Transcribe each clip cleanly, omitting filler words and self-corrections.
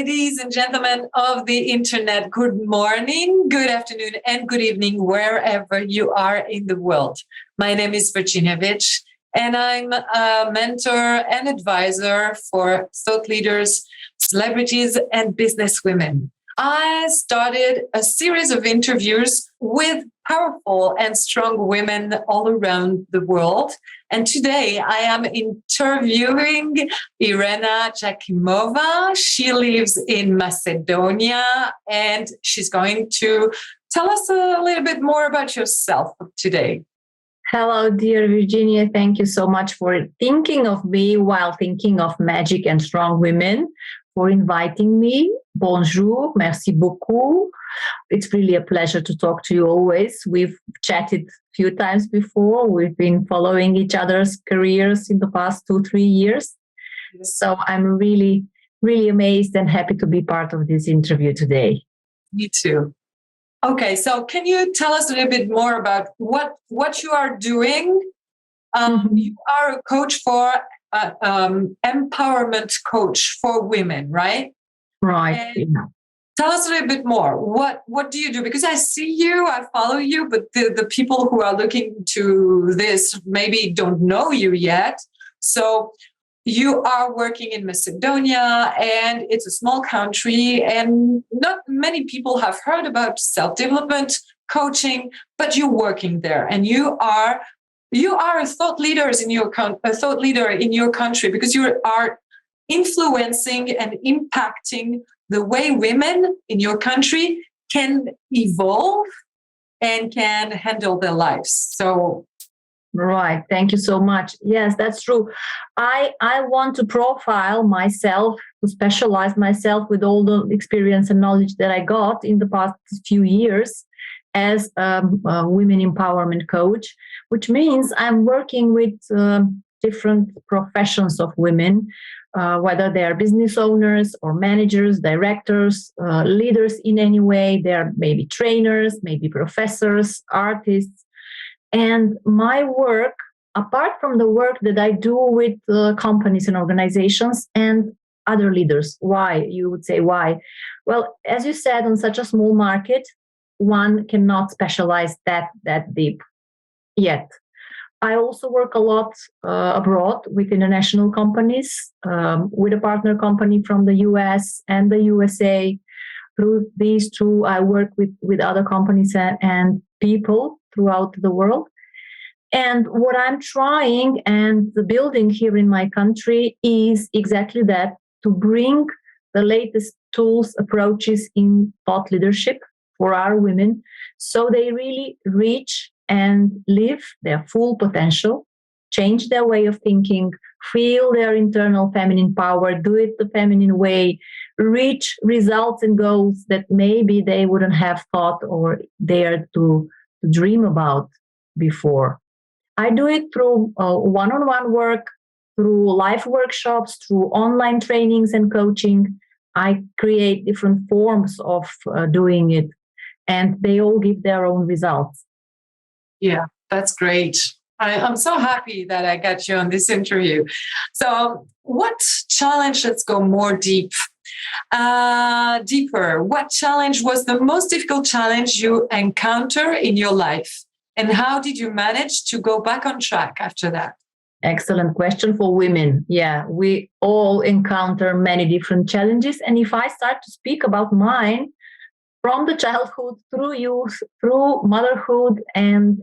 ladies and gentlemen of the internet, good morning, good afternoon, and good evening, wherever you are in the world. My name is Virginie Vitcz, and I'm a mentor and advisor for thought leaders, celebrities, and business women. I started a series of interviews with powerful and strong women all around the world. And today I am interviewing Irena Jakimova. She lives in Macedonia, and she's going to tell us a little bit more about yourself today. Hello, dear Virginia. Thank you so much for thinking of me while thinking of magic and strong women, for inviting me. Bonjour, merci beaucoup. It's really a pleasure to talk to you always. We've chatted a few times before. We've been following each other's careers in the past 2-3 years. So I'm really, really amazed and happy to be part of this interview today. Me too. Okay, so can you tell us a little bit more about what you are doing? You are a coach for empowerment coach for women, right? Right. Yeah. Tell us a little bit more. What do you do? Because I see you, I follow you, but the people who are looking to this maybe don't know you yet. So you are working in Macedonia, and it's a small country, and not many people have heard about self-development coaching, but you're working there, and you are a thought leader in your country, because you are influencing and impacting the way women in your country can evolve and can handle their lives. So, right. Thank you so much. Yes, that's true. I want to profile myself, to specialize myself with all the experience and knowledge that I got in the past few years as a women empowerment coach, which means I'm working with different professions of women, whether they are business owners or managers, directors, leaders in any way. They're maybe trainers, maybe professors, artists. And my work, apart from the work that I do with companies and organizations and other leaders, why? You would say why? Well, as you said, on such a small market, one cannot specialize that deep yet. I also work a lot abroad with international companies, with a partner company from the US and the USA. Through these two, I work with other companies and people throughout the world. And what I'm trying and building here in my country is exactly that, to bring the latest tools, approaches in thought leadership for our women, so they really reach and live their full potential, change their way of thinking, feel their internal feminine power, do it the feminine way, reach results and goals that maybe they wouldn't have thought or dared to dream about before. I do it through one-on-one work, through live workshops, through online trainings and coaching. I create different forms of doing it, and they all give their own results. Yeah, that's great. I'm so happy that I got you on this interview. So what challenge, let's go more deeper. What challenge was the most difficult challenge you encounter in your life? And how did you manage to go back on track after that? Excellent question for women. Yeah, we all encounter many different challenges. And if I start to speak about mine, from the childhood through youth, through motherhood and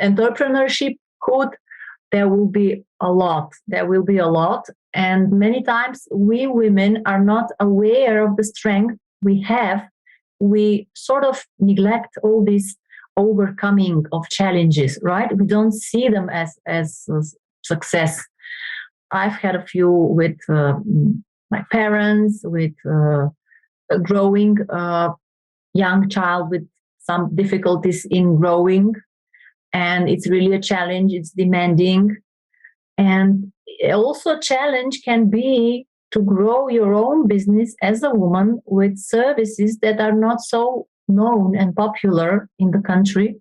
entrepreneurship, there will be a lot. There will be a lot. And many times we women are not aware of the strength we have. We sort of neglect all this overcoming of challenges, right? We don't see them as success. I've had a few with my parents, with a growing young child with some difficulties in growing. And it's really a challenge. It's demanding. And also a challenge can be to grow your own business as a woman with services that are not so known and popular in the country,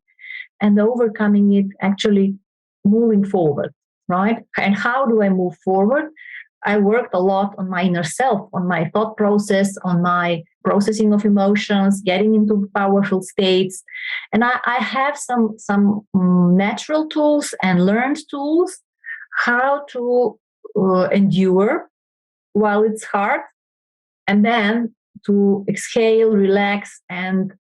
and overcoming it, actually moving forward, right? And how do I move forward? I worked a lot on my inner self, on my thought process, on my processing of emotions, getting into powerful states. And I have some natural tools and learned tools how to endure while it's hard, and then to exhale, relax, and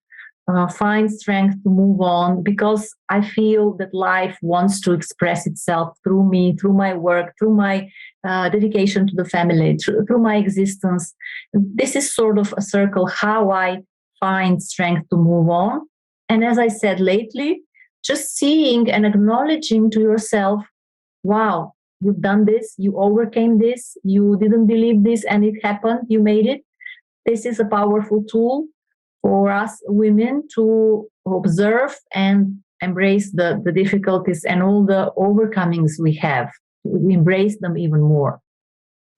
find strength to move on, because I feel that life wants to express itself through me, through my work, through my dedication to the family, through my existence. This is sort of a circle how I find strength to move on. And as I said lately, just seeing and acknowledging to yourself, wow, you've done this, you overcame this, you didn't believe this, and it happened, you made it. This is a powerful tool for us women to observe and embrace the difficulties and all the overcomings we have. We embrace them even more.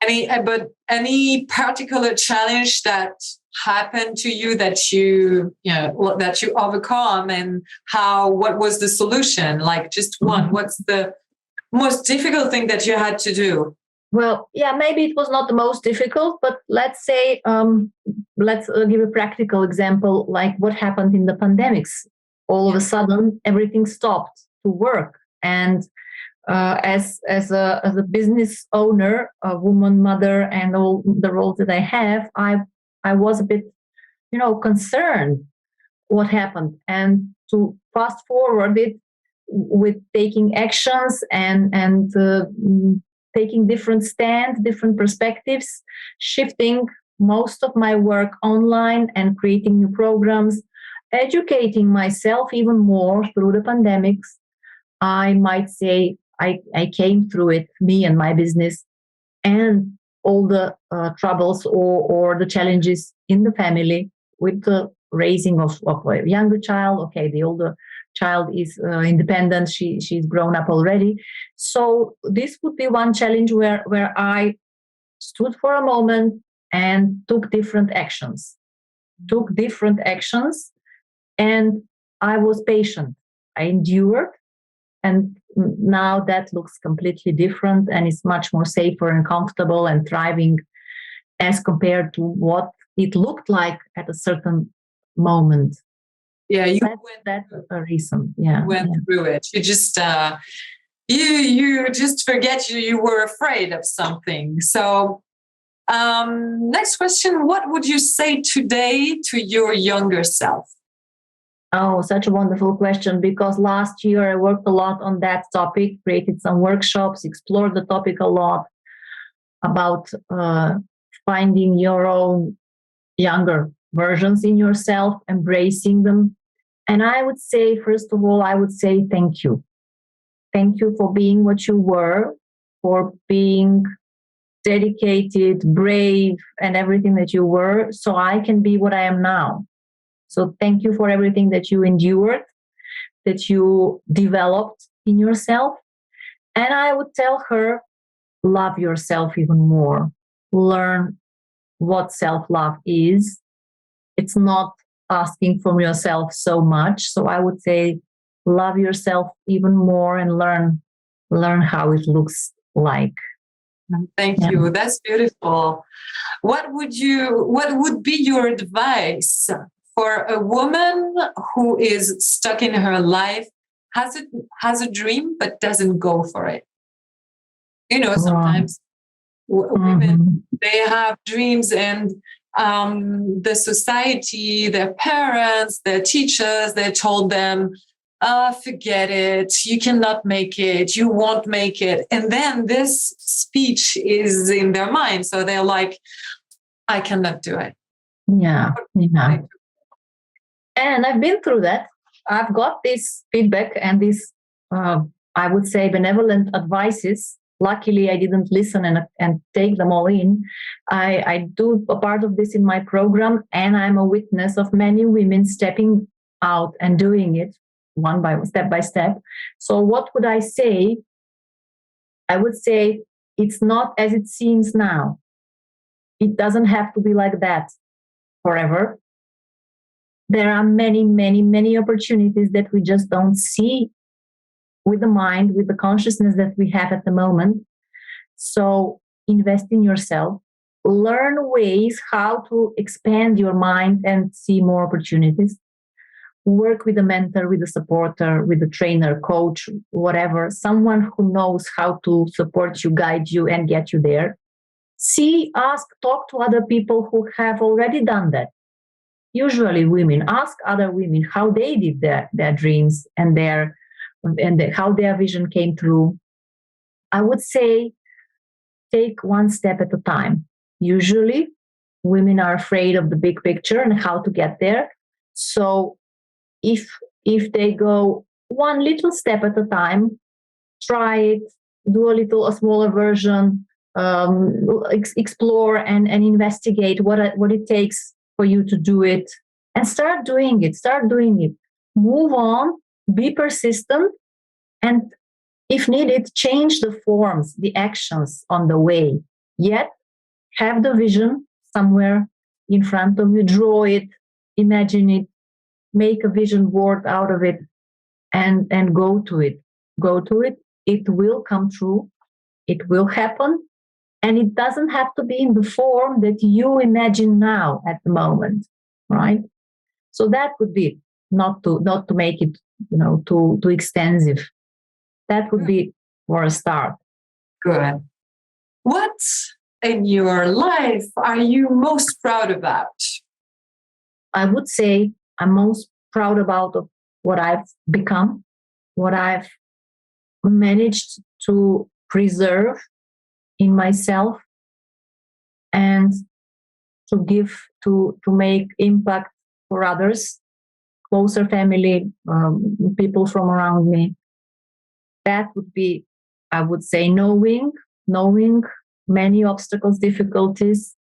Any particular challenge that happened to you that you overcome, and what was the solution? Like just one. What's the most difficult thing that you had to do? Well, yeah, maybe it was not the most difficult, but let's say, let's give a practical example, like what happened in the pandemics. All of a sudden, everything stopped to work. And as a business owner, a woman, mother, and all the roles that I have, I was a bit, concerned what happened. And to fast forward it with taking actions and taking different stands, different perspectives, shifting most of my work online and creating new programs, educating myself even more through the pandemics. I might say I came through it, me and my business, and all the troubles or the challenges in the family with the raising of a younger child. Okay, the older child is independent. She's grown up already. So this would be one challenge where I stood for a moment and took different actions. And I was patient. I endured. And now that looks completely different, and it's much more safer and comfortable and thriving as compared to what it looked like at a certain moment. Yeah, that's a reason. Yeah, went through it. You just you just forget you were afraid of something. So, next question: what would you say today to your younger self? Oh, such a wonderful question, because last year I worked a lot on that topic, created some workshops, explored the topic a lot about finding your own younger versions in yourself, embracing them. And I would say, first of all, thank you. Thank you for being what you were, for being dedicated, brave, and everything that you were, so I can be what I am now. So thank you for everything that you endured, that you developed in yourself. And I would tell her, love yourself even more. Learn what self-love is. It's not asking from yourself so much. So I would say, love yourself even more and learn how it looks like. Thank you. That's beautiful. What would be your advice for a woman who is stuck in her life, has a dream but doesn't go for it? Sometimes women, they have dreams, and the society, their parents, their teachers, they told them, forget it, you cannot make it, you won't make it. And then this speech is in their mind. So they're like, I cannot do it. Yeah. And I've been through that. I've got this feedback and this, I would say, benevolent advices. Luckily, I didn't listen and take them all in. I do a part of this in my program, and I'm a witness of many women stepping out and doing it step by step. So what would I say? I would say it's not as it seems now. It doesn't have to be like that forever. There are many, many, many opportunities that we just don't see with the mind, with the consciousness that we have at the moment. So invest in yourself, learn ways how to expand your mind and see more opportunities, work with a mentor, with a supporter, with a trainer, coach, whatever, someone who knows how to support you, guide you, and get you there. See, ask, talk to other people who have already done that. Usually women ask other women how they did their dreams and how their vision came true. I would say take one step at a time. Usually women are afraid of the big picture and how to get there. So if they go one little step at a time, try it, do a smaller version, explore and investigate what it takes for you to do it, and start doing it. Move on, be persistent, and if needed, change the forms, the actions on the way. Yet have the vision somewhere in front of you, draw it, imagine it, make a vision board out of it, and go to it. It will come true. It will happen. And it doesn't have to be in the form that you imagine now at the moment, right? So that would be not to make it, too extensive. That would be for a start. Good. What in your life are you most proud about? I would say I'm most proud about what I've become, what I've managed to preserve in myself, and to make impact for others, closer family, people from around me. That would be, I would say, knowing many obstacles, difficulties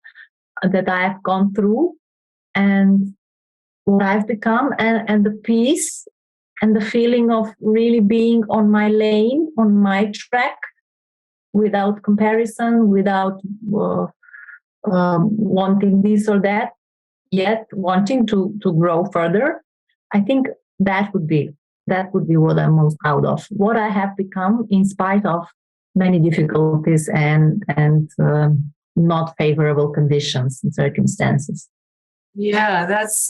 that I have gone through, and what I've become, and the peace and the feeling of really being on my lane, on my track, without comparison, without wanting this or that, yet wanting to grow further. I think that would be what I'm most proud of. What I have become in spite of many difficulties and not favorable conditions and circumstances. Yeah, that's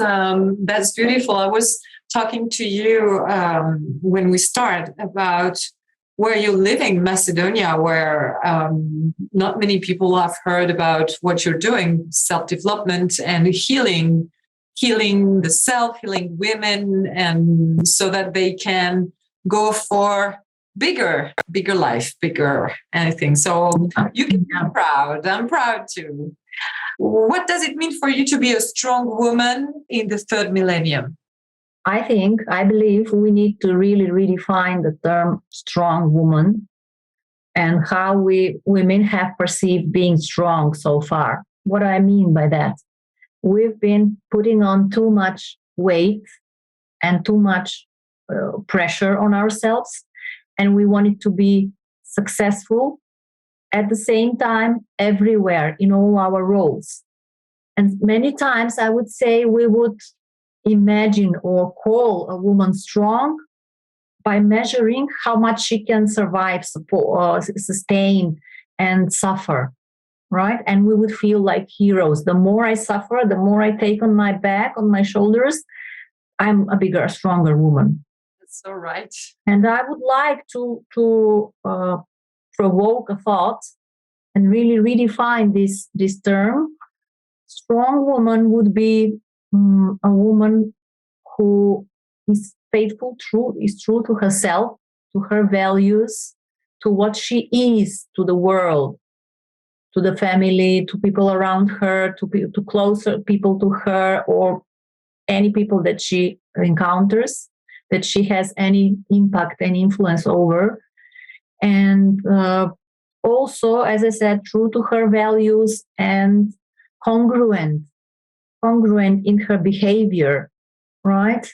beautiful. I was talking to you when we start about where you're living, Macedonia, where not many people have heard about what you're doing, self-development and healing the self, healing women, and so that they can go for bigger life, bigger anything. So you can be proud. I'm proud too. What does it mean for you to be a strong woman in the third millennium? I believe we need to really redefine the term strong woman and how we women have perceived being strong so far. What do I mean by that? We've been putting on too much weight and too much pressure on ourselves, and we wanted to be successful at the same time everywhere in all our roles. And many times I would say we would imagine or call a woman strong by measuring how much she can survive, support, sustain, and suffer, right? And we would feel like heroes. The more I suffer, the more I take on my back, on my shoulders, I'm a bigger, stronger woman. That's so right. And I would like to provoke a thought and really redefine this term. Strong woman would be a woman who is faithful, is true to herself, to her values, to what she is to the world, to the family, to people around her, to closer people to her, or any people that she encounters, that she has any impact and influence over. And also, as I said, true to her values and congruent in her behavior, right?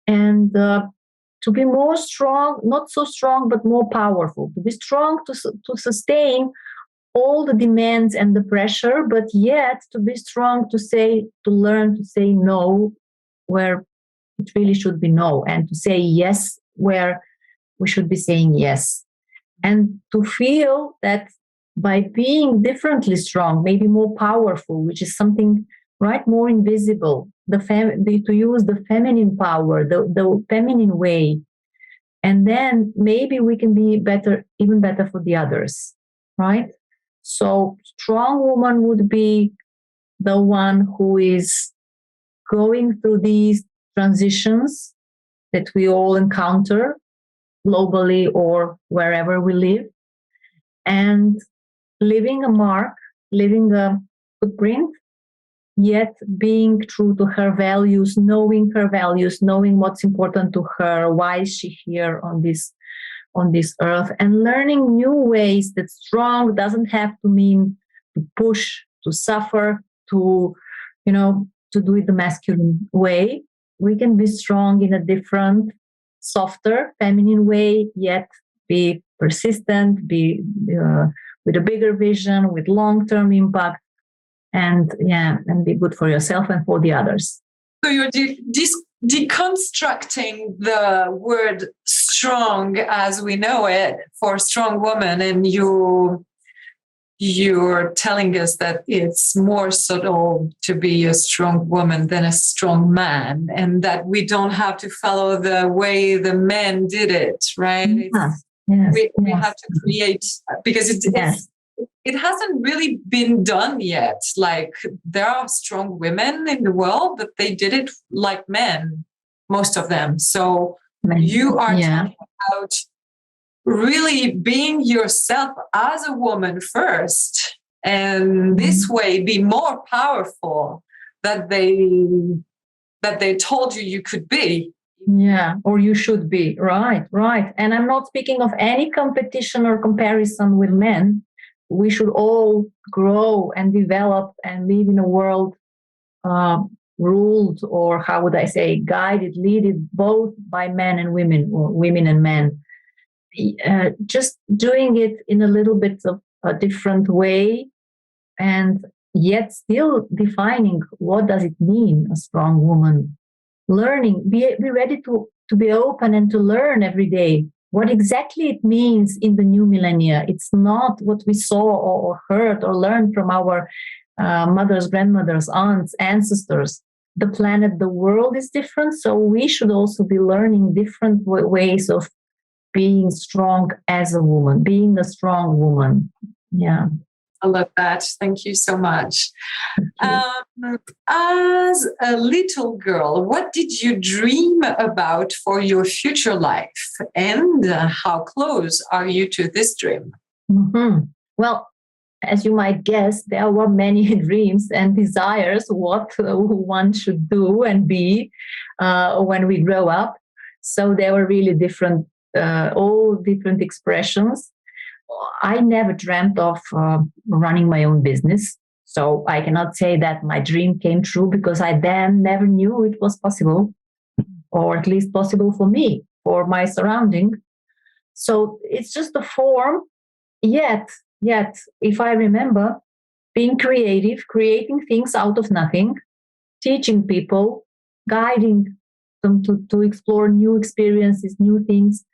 And to be more strong, not so strong, but more powerful. To be strong to sustain all the demands and the pressure, but yet to be strong to learn to say no where it really should be no, and to say yes where we should be saying yes. And to feel that by being differently strong, maybe more powerful, which is something, right, more invisible. To use the feminine power, the feminine way, and then maybe we can be better, even better for the others, right? So strong woman would be the one who is going through these transitions that we all encounter globally or wherever we live, and leaving a mark, leaving a footprint, yet being true to her values, knowing what's important to her, why is she here on this earth, and learning new ways that strong doesn't have to mean to push, to suffer, to, to do it the masculine way. We can be strong in a different, softer, feminine way, yet be persistent, be with a bigger vision, with long-term impact, and be good for yourself and for the others. So you're deconstructing the word strong as we know it for strong woman, and you're telling us that it's more subtle to be a strong woman than a strong man, and that we don't have to follow the way the men did it, right? We have to create, because it hasn't really been done yet. Like, there are strong women in the world, but they did it like men, most of them. So you are talking about really being yourself as a woman first, and this way be more powerful that they told you could be. Yeah, or you should be. Right. And I'm not speaking of any competition or comparison with men. We should all grow and develop and live in a world ruled, or how would I say, guided, led both by men and women, or women and men. Just doing it in a little bit of a different way, and yet still defining what does it mean, a strong woman. Learning, be ready to be open and to learn every day what exactly it means in the new millennia. It's not what we saw or heard or learned from our mothers, grandmothers, aunts, ancestors. The planet, the world is different, so we should also be learning different ways of being strong as a woman, being a strong woman. Yeah. I love that. Thank you so much. As a little girl, what did you dream about for your future life? And how close are you to this dream? Mm-hmm. Well, as you might guess, there were many dreams and desires what one should do and be when we grow up. So there were really different, all different expressions. I never dreamt of running my own business. So I cannot say that my dream came true, because I then never knew it was possible, or at least possible for me, for my surrounding. So it's just a form. Yet, if I remember, being creative, creating things out of nothing, teaching people, guiding them to explore new experiences, new things,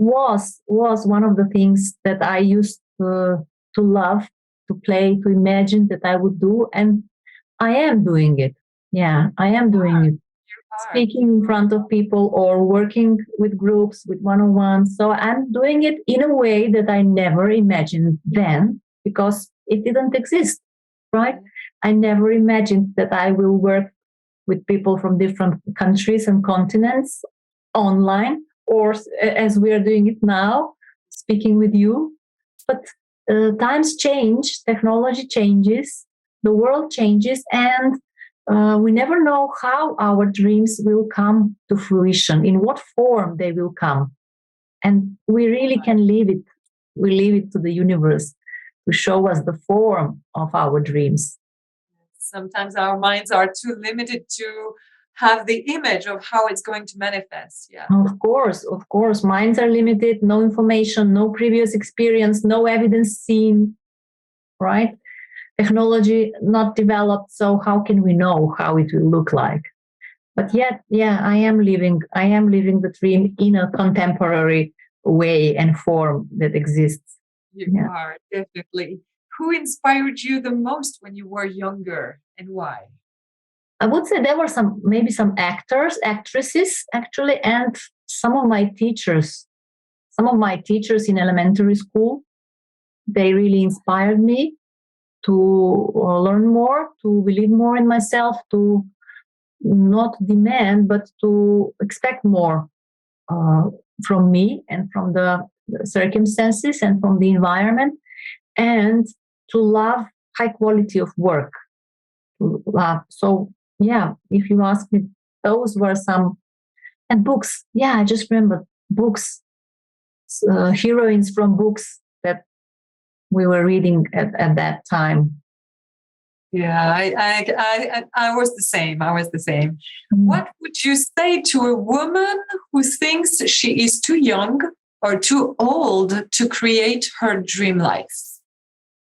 was one of the things that I used to love, to play, to imagine that I would do. And I am doing it. Yeah, I am doing it. Speaking in front of people or working with groups, with one-on-ones. So I'm doing it in a way that I never imagined then, because it didn't exist, right? I never imagined that I will work with people from different countries and continents online, or as we are doing it now, speaking with you. But times change, technology changes, the world changes, and we never know how our dreams will come to fruition, in what form they will come. And we really can leave it. We leave it to the universe to show us the form of our dreams. Sometimes our minds are too limited to have the image of how it's going to manifest. Yeah. Of course. Minds are limited, no information, no previous experience, no evidence seen, right? Technology not developed, so how can we know how it will look like? But yet, I am living the dream in a contemporary way and form that exists. You are, definitely. who inspired you the most when you were younger and why? I would say there were maybe some actors, actresses, actually, and some of my teachers. Some of my teachers in elementary school, they really inspired me to learn more, to believe more in myself, to not demand, but to expect more from me and from the circumstances and from the environment, and to love high quality of work. So, yeah, if you ask me, those were some. And books, yeah, I just remember books, heroines from books that we were reading at that time. Yeah, I was the same. I was the same. What would you say to a woman who thinks she is too young or too old to create her dream life?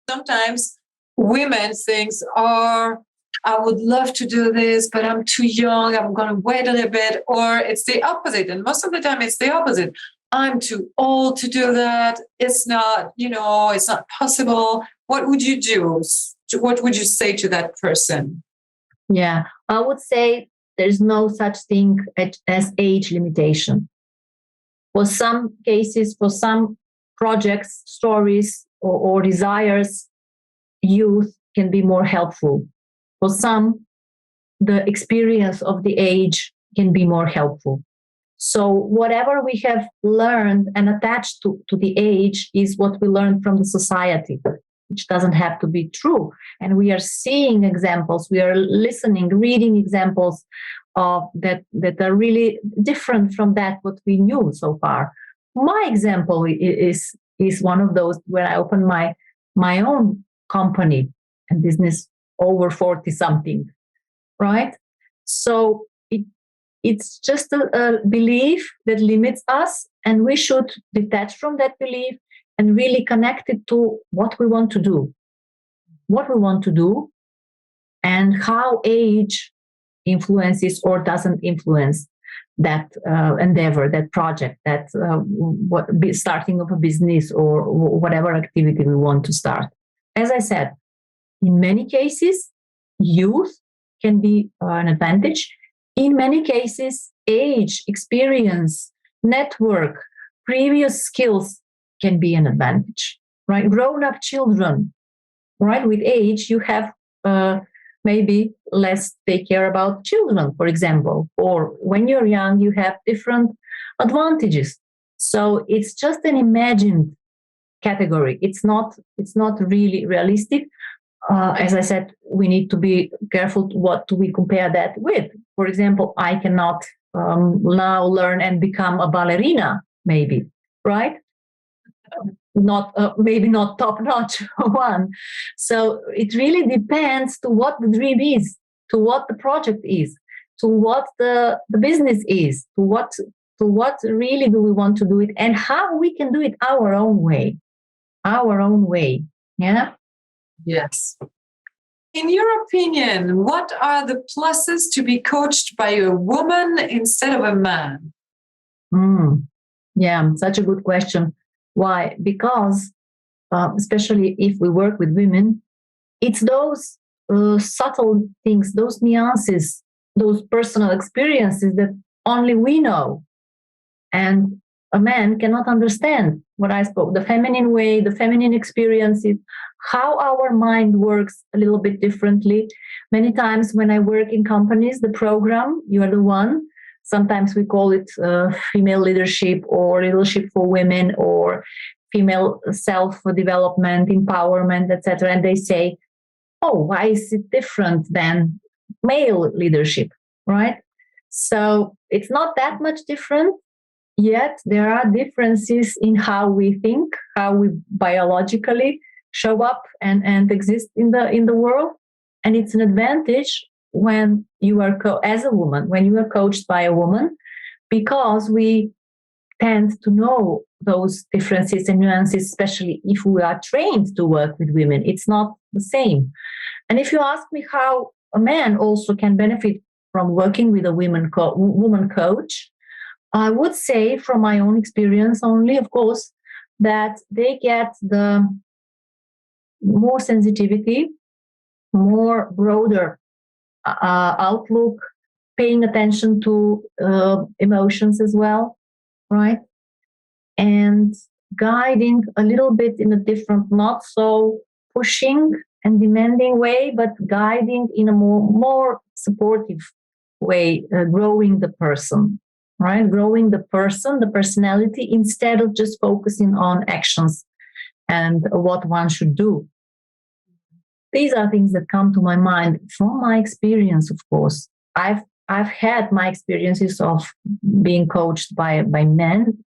Sometimes women think, oh, I would love to do this, but I'm too young. I'm going to wait a little bit. Or it's the opposite. And most of the time it's the opposite. I'm too old to do that. It's not, it's not possible. What would you do? What would you say to that person? Yeah, I would say there's no such thing as age limitation. For some cases, for some projects, stories, or desires, youth can be more helpful. For some, the experience of the age can be more helpful. So whatever we have learned and attached to the age is what we learned from the society, which doesn't have to be true. And we are seeing examples, we are listening, reading examples that are really different from that what we knew so far. My example is one of those when I opened my own company and business over 40 something, right? So it's just a belief that limits us, and we should detach from that belief and really connect it to what we want to do. What we want to do and how age influences or doesn't influence that endeavor, that project, that starting of a business or whatever activity we want to start. As I said, in many cases, youth can be an advantage. In many cases, age, experience, network, previous skills can be an advantage, right? Grown-up children, right? With age, you have maybe less take care about children, for example. Or when you're young, you have different advantages. So it's just an imagined category. It's not really realistic. As I said, we need to be careful what do we compare that with. For example, I cannot now learn and become a ballerina, maybe, right? Maybe not top-notch one. So it really depends to what the dream is, to what the project is, to what the business is, to what really do we want to do it, and how we can do it our own way. Yeah. Yes. In your opinion, what are the pluses to be coached by a woman instead of a man? Yeah, such a good question. Why? Because, especially if we work with women, it's those subtle things, those nuances, those personal experiences that only we know. And a man cannot understand what I spoke, the feminine way, the feminine experiences, how our mind works a little bit differently. Many times when I work in companies, the program, You Are the One, sometimes we call it female leadership or leadership for women or female self-development, empowerment, etc. And they say, oh, why is it different than male leadership, right? So it's not that much different. Yet there are differences in how we think, how we biologically show up and exist in the world. And it's an advantage when you are as a woman, when you are coached by a woman, because we tend to know those differences and nuances, especially if we are trained to work with women. It's not the same. And if you ask me how a man also can benefit from working with a woman coach, I would say from my own experience only, of course, that they get the more sensitivity, more broader outlook, paying attention to emotions as well, right? And guiding a little bit in a different, not so pushing and demanding way, but guiding in a more supportive way, growing the person, right? Growing the person, the personality, instead of just focusing on actions and what one should do. These are things that come to my mind from my experience, of course. I've had my experiences of being coached by men,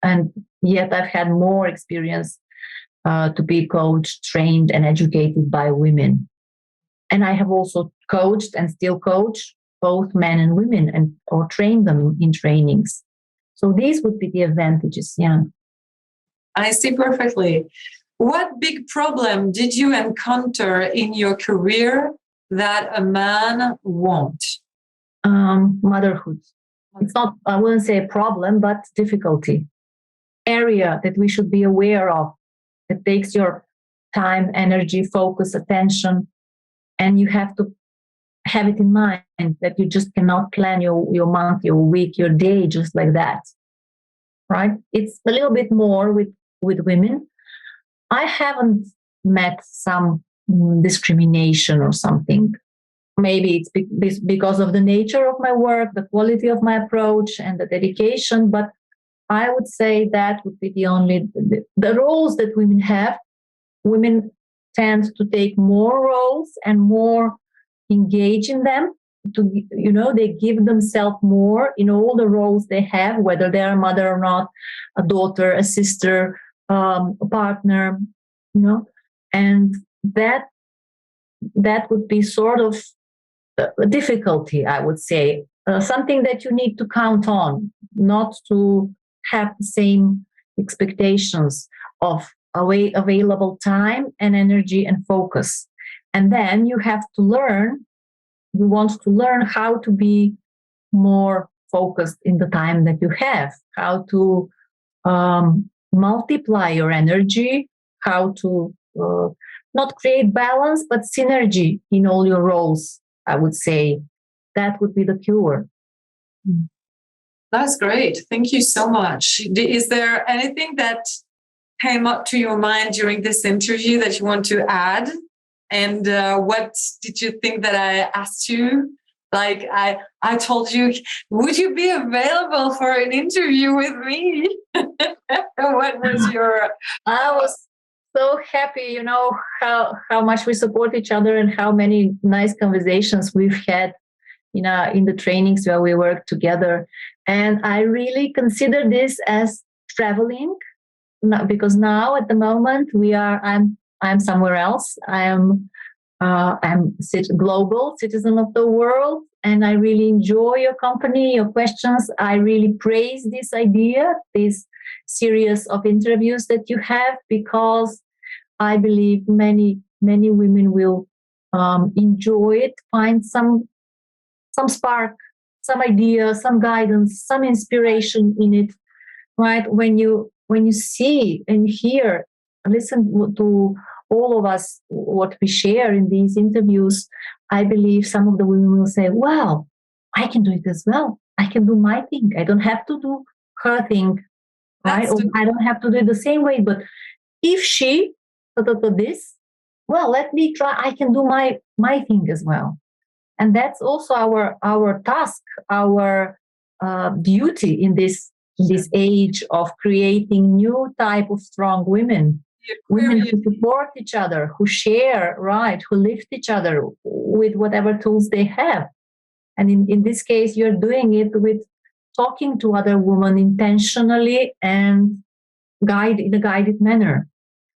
and yet I've had more experience to be coached, trained, and educated by women. And I have also coached and still coach both men and women, and or train them in trainings. So these would be the advantages. Yeah, I see perfectly. What big problem did you encounter in your career that a man won't? Motherhood. It's not, I wouldn't say a problem, but difficulty. Area that we should be aware of. It takes your time, energy, focus, attention, and you have to have it in mind that you just cannot plan your month, your week, your day just like that. Right? It's a little bit more with women. I haven't met some discrimination or something. Maybe it's because of the nature of my work, the quality of my approach, and the dedication. But I would say that would be the only the roles that women have. Women tend to take more roles and more engage in them. They give themselves more in all the roles they have, whether they're a mother or not, a daughter, a sister, a partner, and that would be sort of a difficulty, I would say, something that you need to count on, not to have the same expectations of available time and energy and focus. And then you have to learn, you want to learn how to be more focused in the time that you have, how to multiply your energy, how to not create balance, but synergy in all your roles, I would say. That would be the cure. That's great. Thank you so much. Is there anything that came up to your mind during this interview that you want to add? And what did you think that I asked you? Like I told you, would you be available for an interview with me? What was your... I was so happy, how much we support each other and how many nice conversations we've had in the trainings where we work together. And I really consider this as traveling, because now at the moment I'm somewhere else. I'm global citizen of the world, and I really enjoy your company, your questions. I really praise this idea, this series of interviews that you have, because I believe many women will enjoy it, find some spark, some idea, some guidance, some inspiration in it. Right? When you see and hear, listen to all of us, what we share in these interviews, I believe some of the women will say, wow, I can do it as well. I can do my thing. I don't have to do her thing, right? Or I don't have to do it the same way. But if she this, well, let me try. I can do my thing as well. And that's also our task, our duty in this age of creating new type of strong women. Women who support each other, who share, right, who lift each other with whatever tools they have. And in this case, you're doing it with talking to other women intentionally and in a guided manner.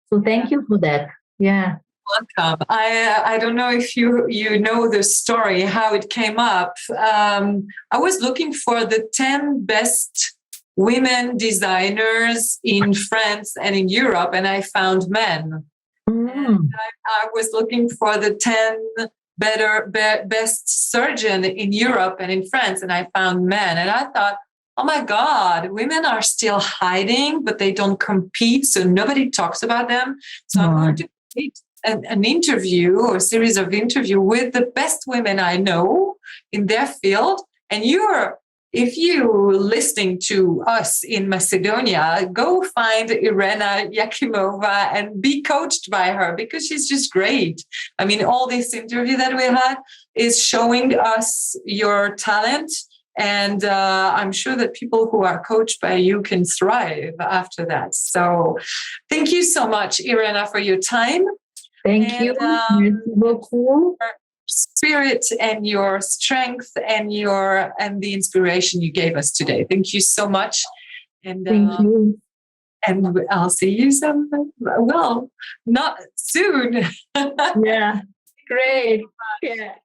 So thank you for that. Yeah. Welcome. I don't know if you know the story, how it came up. I was looking for the 10 best women designers in France and in Europe, and I found men. And I was looking for the 10 best surgeon in Europe and in France, and I found men. And I thought, oh my God, women are still hiding, but they don't compete, so nobody talks about them. So I'm going to compete an interview or a series of interview with the best women I know in their field. And if you're listening to us in Macedonia, go find Irena Jakimova and be coached by her, because she's just great. I mean, all this interview that we had is showing us your talent. And I'm sure that people who are coached by you can thrive after that. So thank you so much, Irena, for your time. Thank you. Your spirit and your strength and the inspiration you gave us today. Thank you so much. And thank you. And I'll see you not soon. Yeah. Great. Yeah.